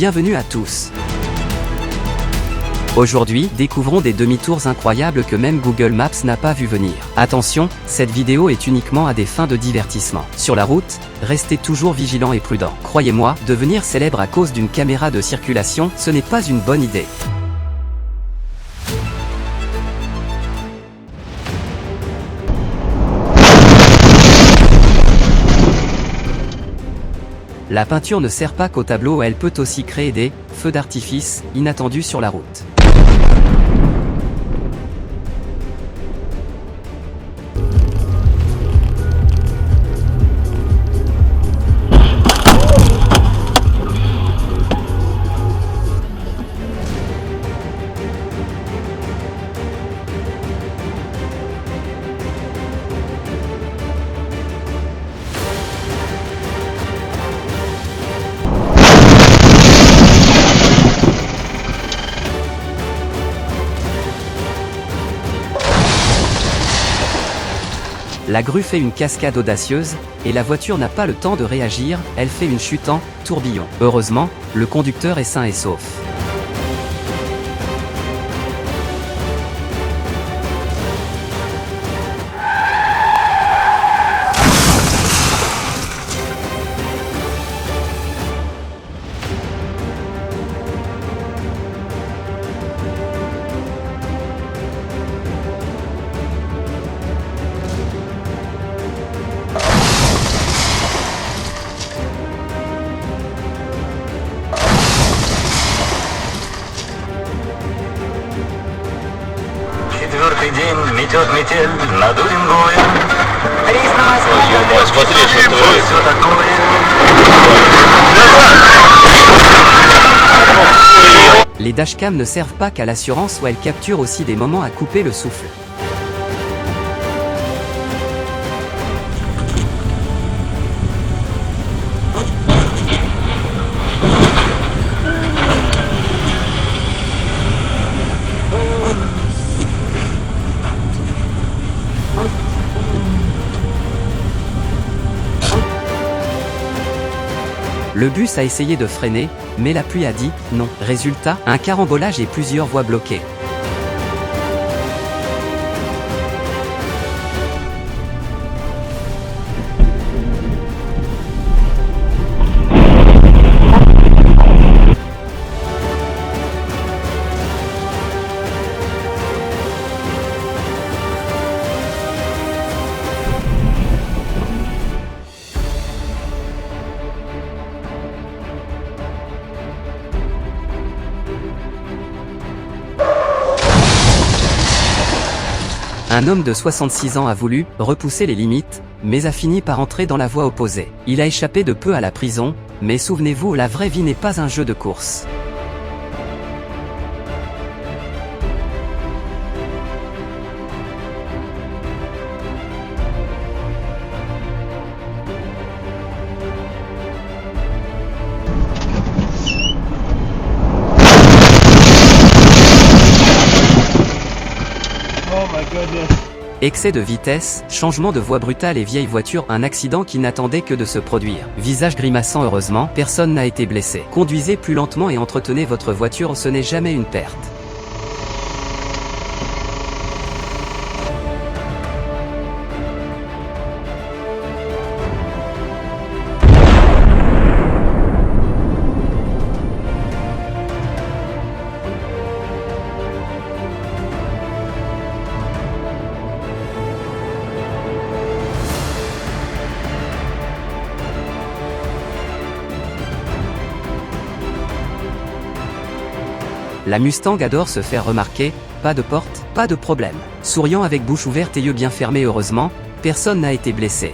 Bienvenue à tous. Aujourd'hui, découvrons des demi-tours incroyables que même Google Maps n'a pas vu venir. Attention, cette vidéo est uniquement à des fins de divertissement. Sur la route, restez toujours vigilants et prudents. Croyez-moi, devenir célèbre à cause d'une caméra de circulation, ce n'est pas une bonne idée. La peinture ne sert pas qu'au tableau, elle peut aussi créer des feux d'artifice inattendus sur la route. La grue fait une cascade audacieuse, et la voiture n'a pas le temps de réagir, elle fait une chute en tourbillon. Heureusement, le conducteur est sain et sauf. Четвертый день метет метель над Уренгоем. Смотри, что творится. Все такое. Les dashcams ne servent pas qu'à l'assurance ou elles capturent aussi des moments à couper le souffle. Le bus a essayé de freiner, mais la pluie a dit non. Résultat, un carambolage et plusieurs voies bloquées. Un homme de 66 ans a voulu repousser les limites, mais a fini par entrer dans la voie opposée. Il a échappé de peu à la prison, mais souvenez-vous, la vraie vie n'est pas un jeu de course. Oh my goodness. Excès de vitesse, changement de voie brutale et vieille voiture, un accident qui n'attendait que de se produire. Visage grimaçant, heureusement, personne n'a été blessé. Conduisez plus lentement et entretenez votre voiture, ce n'est jamais une perte. La Mustang adore se faire remarquer, pas de porte, pas de problème. Souriant avec bouche ouverte et yeux bien fermés, heureusement, personne n'a été blessé.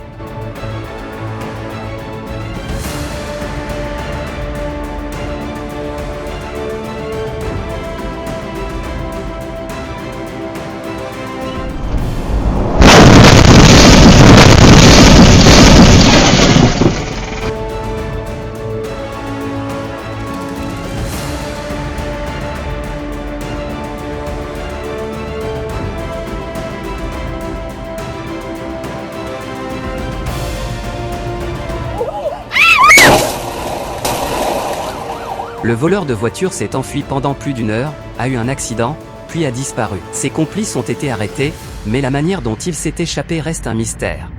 Le voleur de voiture s'est enfui pendant plus d'1 heure, a eu un accident, puis a disparu. Ses complices ont été arrêtés, mais la manière dont il s'est échappé reste un mystère.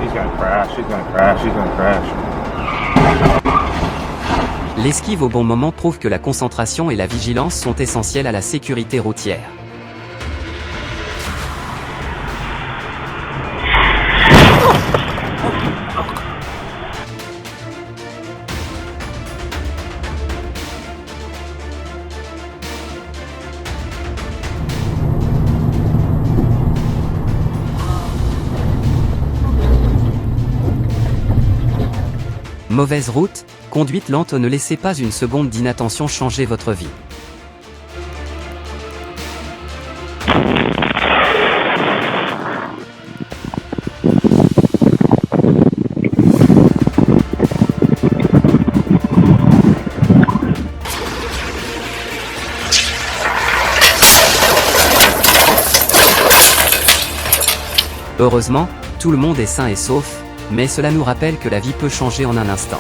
He's gonna crash, he's gonna crash, he's gonna crash. L'esquive au bon moment prouve que la concentration et la vigilance sont essentielles à la sécurité routière. Mauvaise route, conduite lente, ne laissez pas une seconde d'inattention changer votre vie. Heureusement, tout le monde est sain et sauf, mais cela nous rappelle que la vie peut changer en un instant.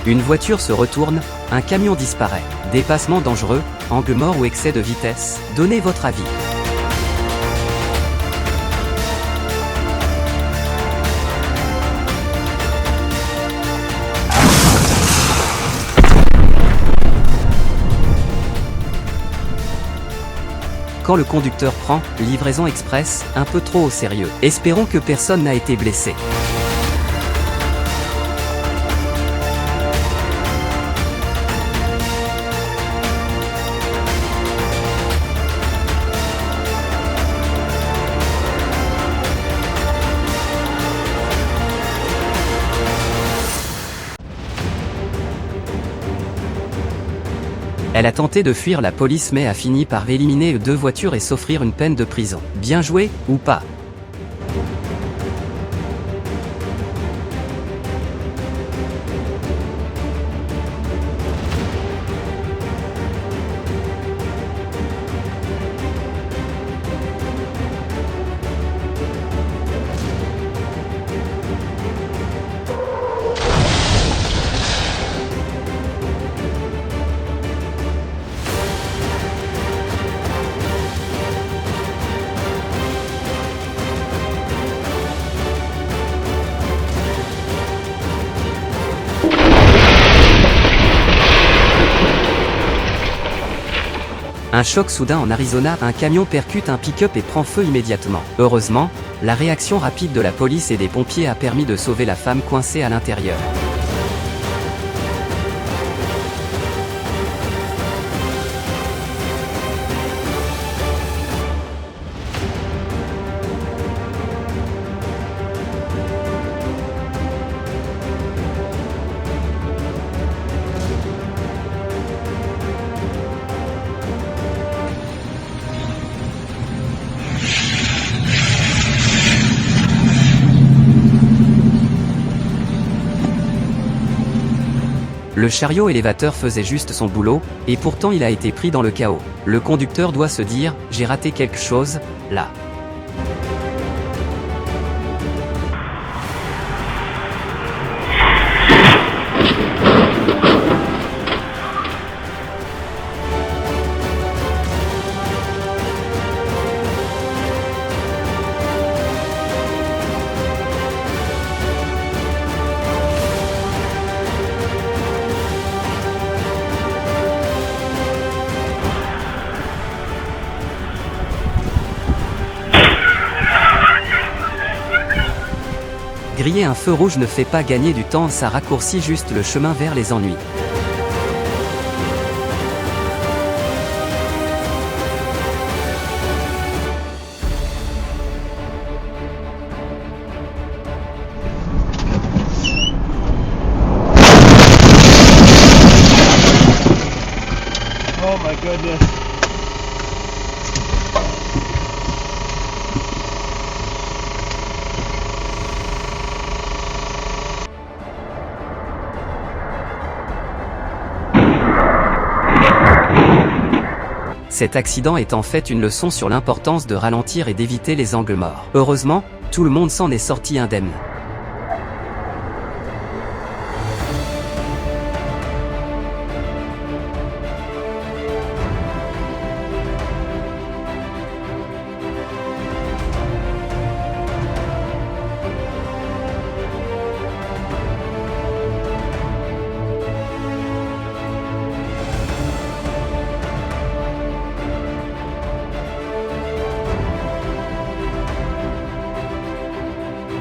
Une voiture se retourne, un camion disparaît. Dépassement dangereux, angle mort ou excès de vitesse, donnez votre avis. Quand le conducteur prend livraison express un peu trop au sérieux. Espérons que personne n'a été blessé. Elle a tenté de fuir la police mais a fini par éliminer 2 voitures et s'offrir une peine de prison. Bien joué, ou pas? Un choc soudain en Arizona, un camion percute un pick-up et prend feu immédiatement. Heureusement, la réaction rapide de la police et des pompiers a permis de sauver la femme coincée à l'intérieur. Le chariot élévateur faisait juste son boulot, et pourtant il a été pris dans le chaos. Le conducteur doit se dire, j'ai raté quelque chose, là. Griller un feu rouge ne fait pas gagner du temps, ça raccourcit juste le chemin vers les ennuis. goodness. Cet accident est en fait une leçon sur l'importance de ralentir et d'éviter les angles morts. Heureusement, tout le monde s'en est sorti indemne.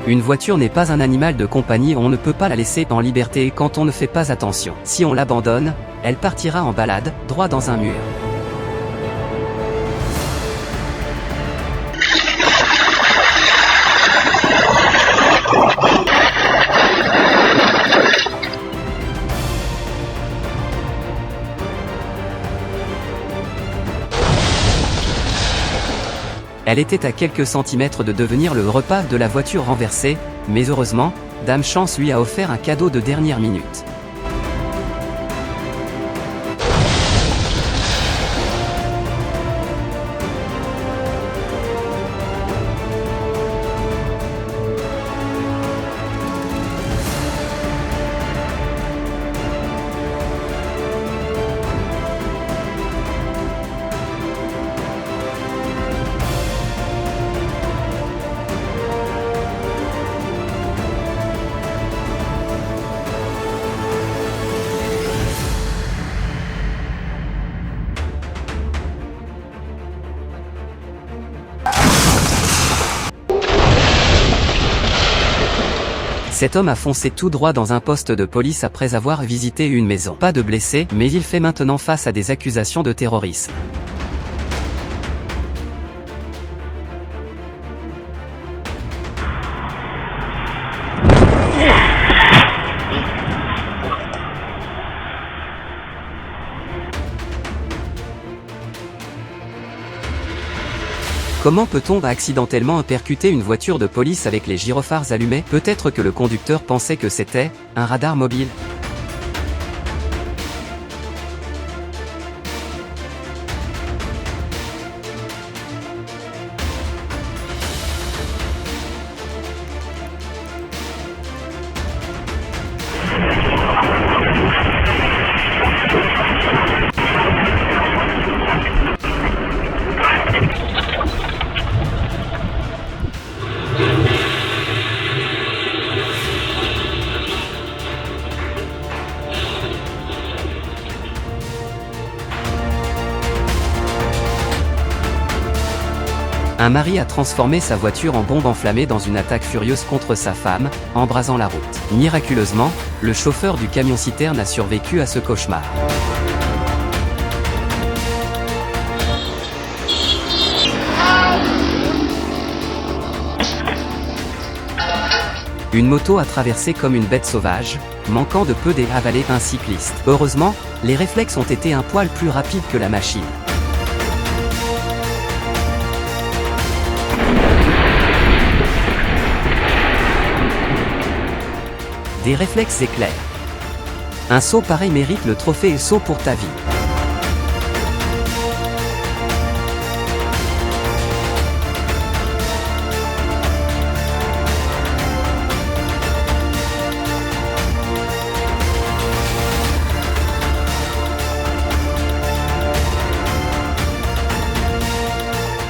Une voiture n'est pas un animal de compagnie, on ne peut pas la laisser en liberté quand on ne fait pas attention. Si on l'abandonne, elle partira en balade, droit dans un mur. Elle était à quelques centimètres de devenir le repas de la voiture renversée, mais heureusement, Dame Chance lui a offert un cadeau de dernière minute. Cet homme a foncé tout droit dans un poste de police après avoir visité une maison. Pas de blessés, mais il fait maintenant face à des accusations de terrorisme. Comment peut-on accidentellement percuter une voiture de police avec les gyrophares allumés? Peut-être que le conducteur pensait que c'était un radar mobile. Un mari a transformé sa voiture en bombe enflammée dans une attaque furieuse contre sa femme, embrasant la route. Miraculeusement, le chauffeur du camion-citerne a survécu à ce cauchemar. Une moto a traversé comme une bête sauvage, manquant de peu d'avaler un cycliste. Heureusement, les réflexes ont été un poil plus rapides que la machine. Des réflexes éclairs. Un saut pareil mérite le trophée saut pour ta vie.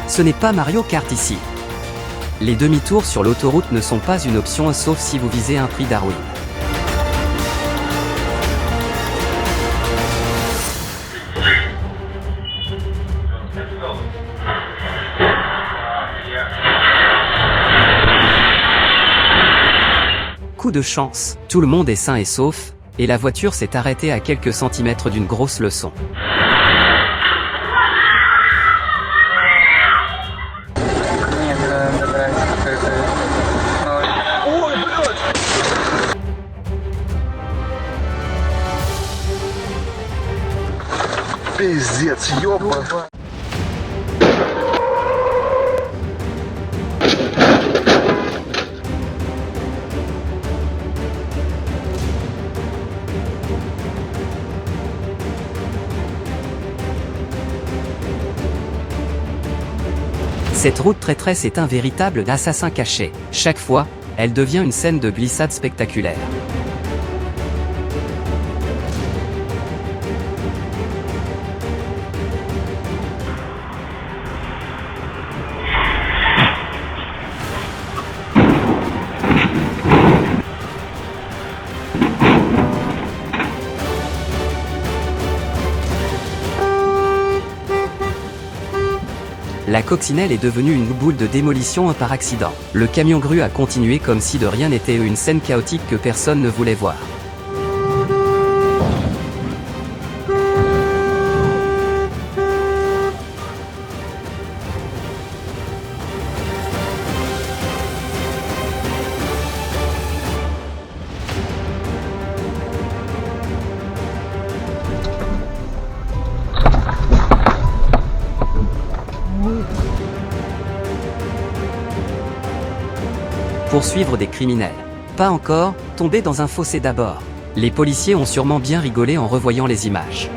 Ce n'est pas Mario Kart ici. Les demi-tours sur l'autoroute ne sont pas une option sauf si vous visez un prix Darwin. Coup de chance, tout le monde est sain et sauf, et la voiture s'est arrêtée à quelques centimètres d'une grosse leçon. Busy. пиздец, ёба. Cette route traîtresse est un véritable assassin caché. Chaque fois, elle devient une scène de glissade spectaculaire. La coccinelle est devenue une boule de démolition par accident. Le camion grue a continué comme si de rien n'était, une scène chaotique que personne ne voulait voir. Poursuivre des criminels. Pas encore, tomber dans un fossé d'abord. Les policiers ont sûrement bien rigolé en revoyant les images.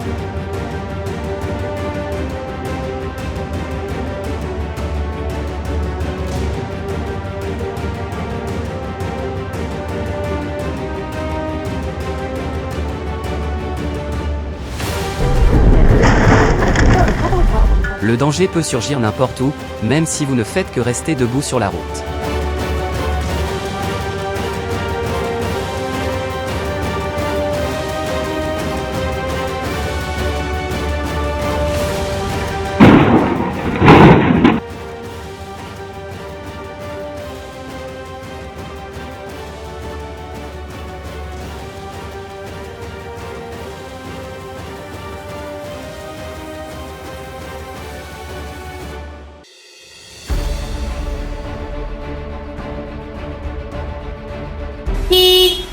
Le danger peut surgir n'importe où, même si vous ne faites que rester debout sur la route.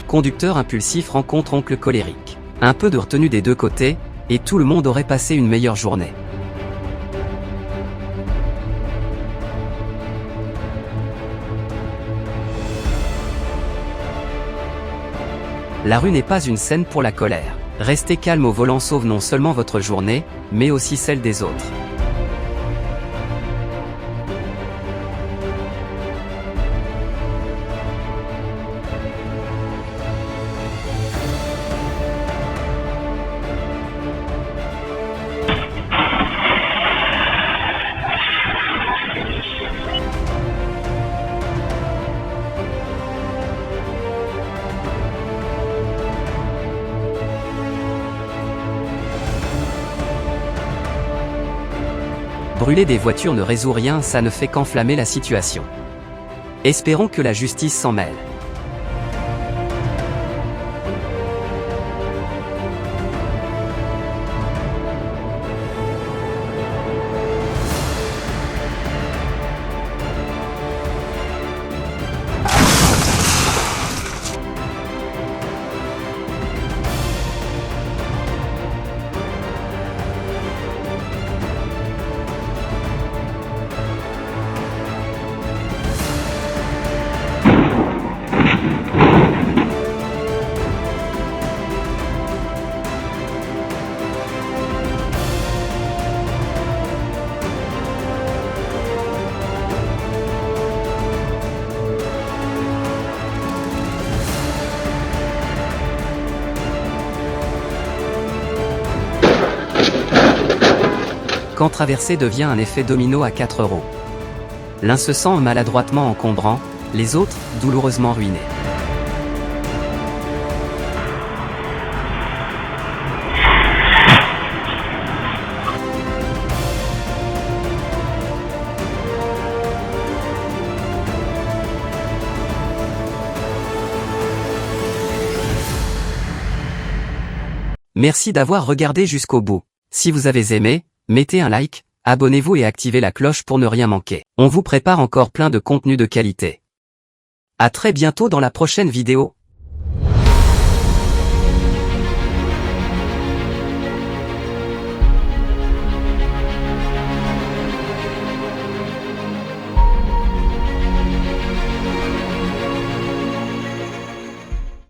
Conducteur impulsif rencontre oncle colérique. Un peu de retenue des deux côtés, et tout le monde aurait passé une meilleure journée. La rue n'est pas une scène pour la colère. Rester calme au volant sauve non seulement votre journée, mais aussi celle des autres. Brûler des voitures ne résout rien, ça ne fait qu'enflammer la situation. Espérons que la justice s'en mêle. Quand traverser devient un effet domino à 4 roues. L'un se sent maladroitement encombrant, les autres, douloureusement ruinés. Merci d'avoir regardé jusqu'au bout. Si vous avez aimé, mettez un like, abonnez-vous et activez la cloche pour ne rien manquer. On vous prépare encore plein de contenu de qualité. À très bientôt dans la prochaine vidéo.